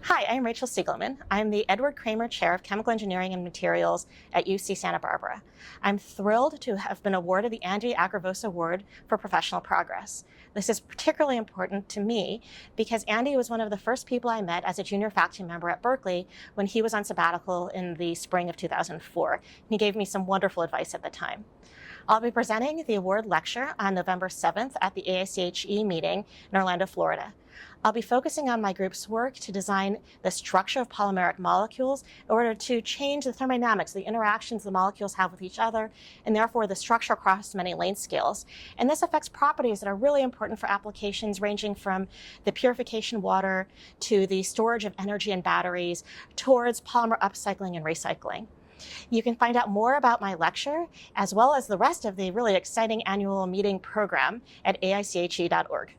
Hi, I'm Rachel Segalman. I'm the Edward Kramer Chair of Chemical Engineering and Materials at UC Santa Barbara. I'm thrilled to have been awarded the Andreas Acrivos Award for Professional Progress. This is particularly important to me because Andy was one of the first people I met as a junior faculty member at Berkeley when he was on sabbatical in the spring of 2004. He gave me some wonderful advice at the time. I'll be presenting the award lecture on November 7th at the AIChE meeting in Orlando, Florida. I'll be focusing on my group's work to design the structure of polymeric molecules in order to change the thermodynamics, the interactions the molecules have with each other, and therefore the structure across many length scales. And this affects properties that are really important for applications ranging from the purification of water to the storage of energy in batteries towards polymer upcycling and recycling. You can find out more about my lecture, as well as the rest of the really exciting annual meeting program at aiche.org.